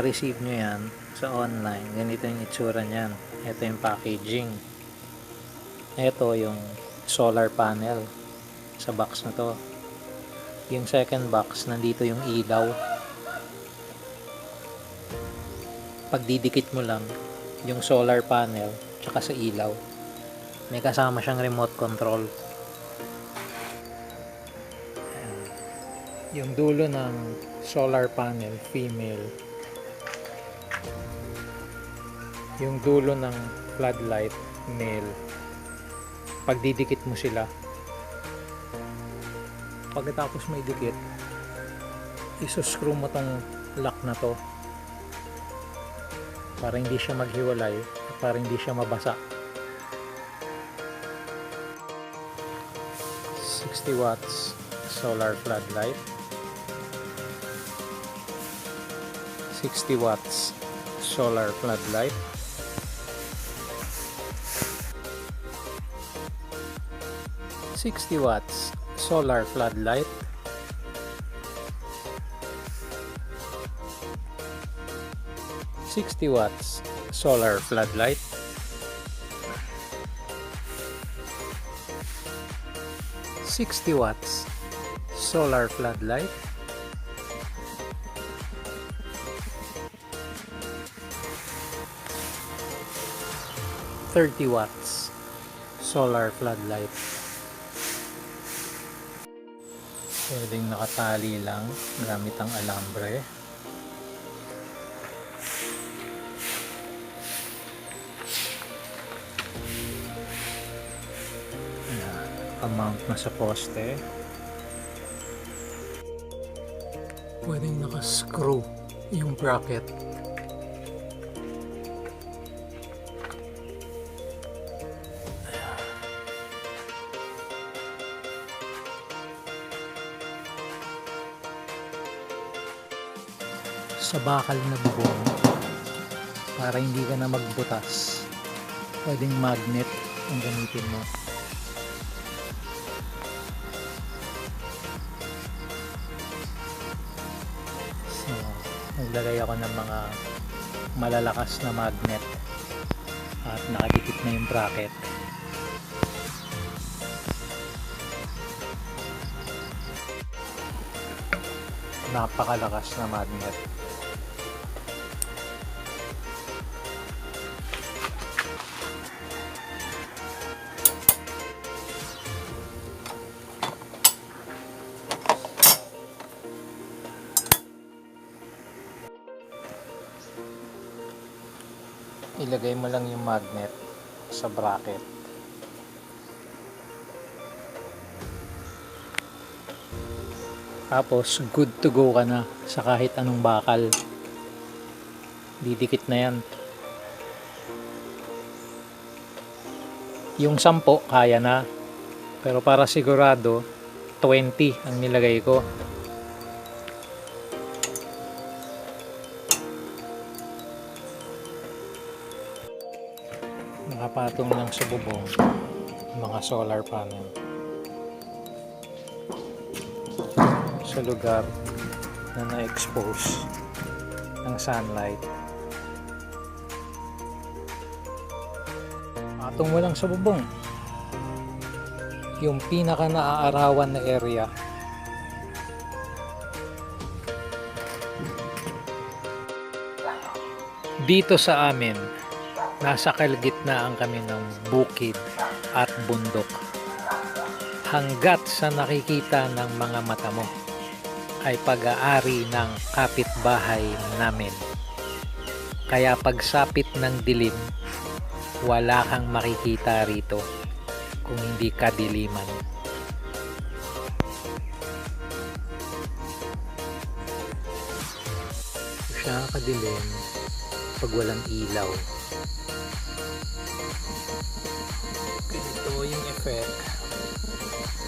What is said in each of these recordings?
ma-receive nyo yan sa online, ganito yung itsura nyan. Ito yung packaging. Ito yung solar panel sa box na to. Yung second box, nandito yung ilaw. Pag didikit mo lang yung solar panel tsaka sa ilaw, may kasama siyang remote control. Yung dulo ng solar panel, female. Yung dulo ng floodlight, male. Pag didikit mo sila, pagkatapos may dikit, isuscrew mo tong lock na to para hindi siya maghiwalay, para hindi siya mabasa. 60 watts solar floodlight, 60 watts solar floodlight, 60 watts solar floodlight, 60 watts solar floodlight, 60 watts solar floodlight, 30 watts solar floodlight. Pwedeng nakatali lang gamit ang alambre. Mount na sa poste. Pwedeng naka-screw yung bracket. Sa bakal na bubong, para hindi ka na magbutas, pwedeng magnet ang gamitin mo. So, naglagay ako ng mga malalakas na magnet at nakadikit na yung bracket. Napakalakas na magnet. Ilagay mo lang yung magnet sa bracket. Tapos good to go ka na sa kahit anong bakal. Didikit na yan. Yung 10 kaya na, pero para sigurado 20 ang nilagay ko. Nakapatong lang sa bubong mga solar panel sa lugar na na-expose ng sunlight. Patong mo lang sa bubong yung pinaka naaarawan na area. Dito sa amin, nasa kalagitnaan kami ng bukid at bundok. Hanggat sa nakikita ng mga mata mo ay pag-aari ng kapitbahay namin. Kaya pagsapit ng dilim, wala kang makikita rito kung hindi kadiliman. Siya kadilim pag walang ilaw. Ganito yung effect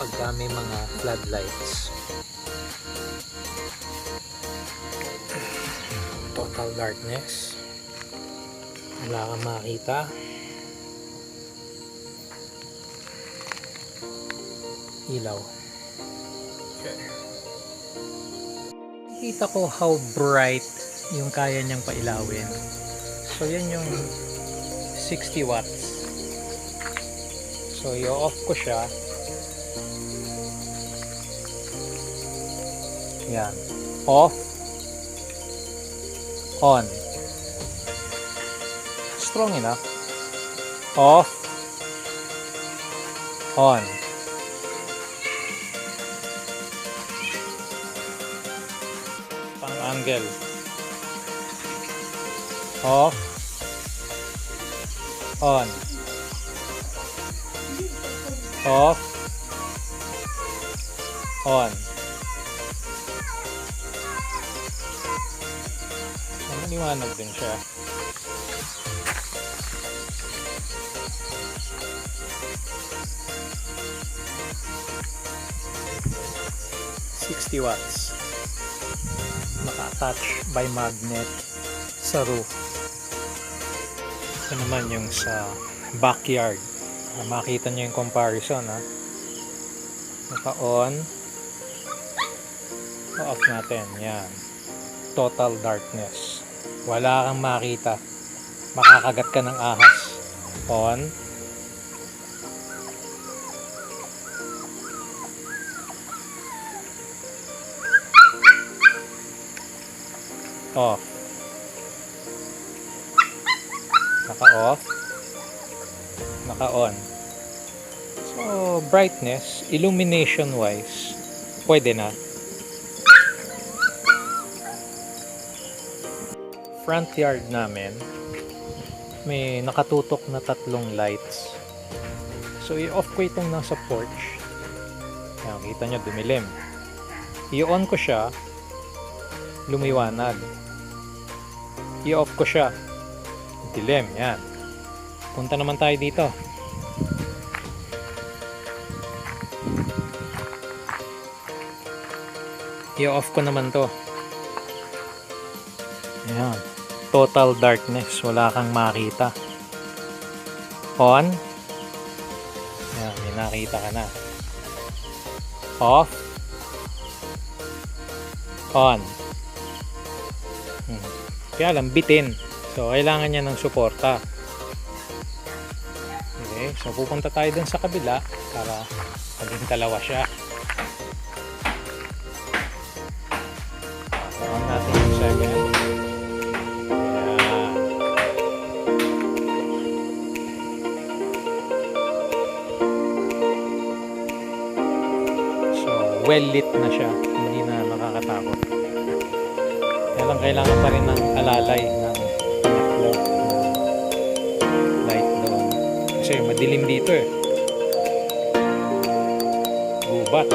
pagka may mga floodlights. Total darkness. Wala kang makita. Ilaw. Okay. Kita ko how bright yung kaya niyang pailawin. So yan yung 60 watts. So i-off ko siya. Yan. Off. On. Strong enough. Off. On. Pang angle. Off. On. Off. On. So, maliwanag din siya. $60 naka-attach by magnet sa roof. Ito naman yung sa backyard. Makita nyo yung comparison, ha. Naka-on, off natin. Yan, total darkness, wala kang makita, makakagat ka ng ahas. On. Off. Naka-off. Naka-on. So, brightness, illumination wise, pwede na. Front yard namin, may nakatutok na 3 lights. So, i-off ko itong nasa porch. Ayan, kita nyo, dumilim. I-on ko siya, lumiwanag. I-off ko siya, dilim. Yan. Punta naman tayo dito. I-off ko naman to. Ayan. Total darkness, wala kang makita. On. Ayan, may nakita ka na. Off. On. Kaya lang, bitin. So, kailangan niya ng suporta. Okay, so pupunta tayo dun sa kabila para maging dalawa siya. On natin yung 7. Ayan. So, well lit na siya. Hindi na nakakatakot. Kaya lang kailangan pa rin ng alalay ng light doon. Kasi madilim dito eh. Gubat.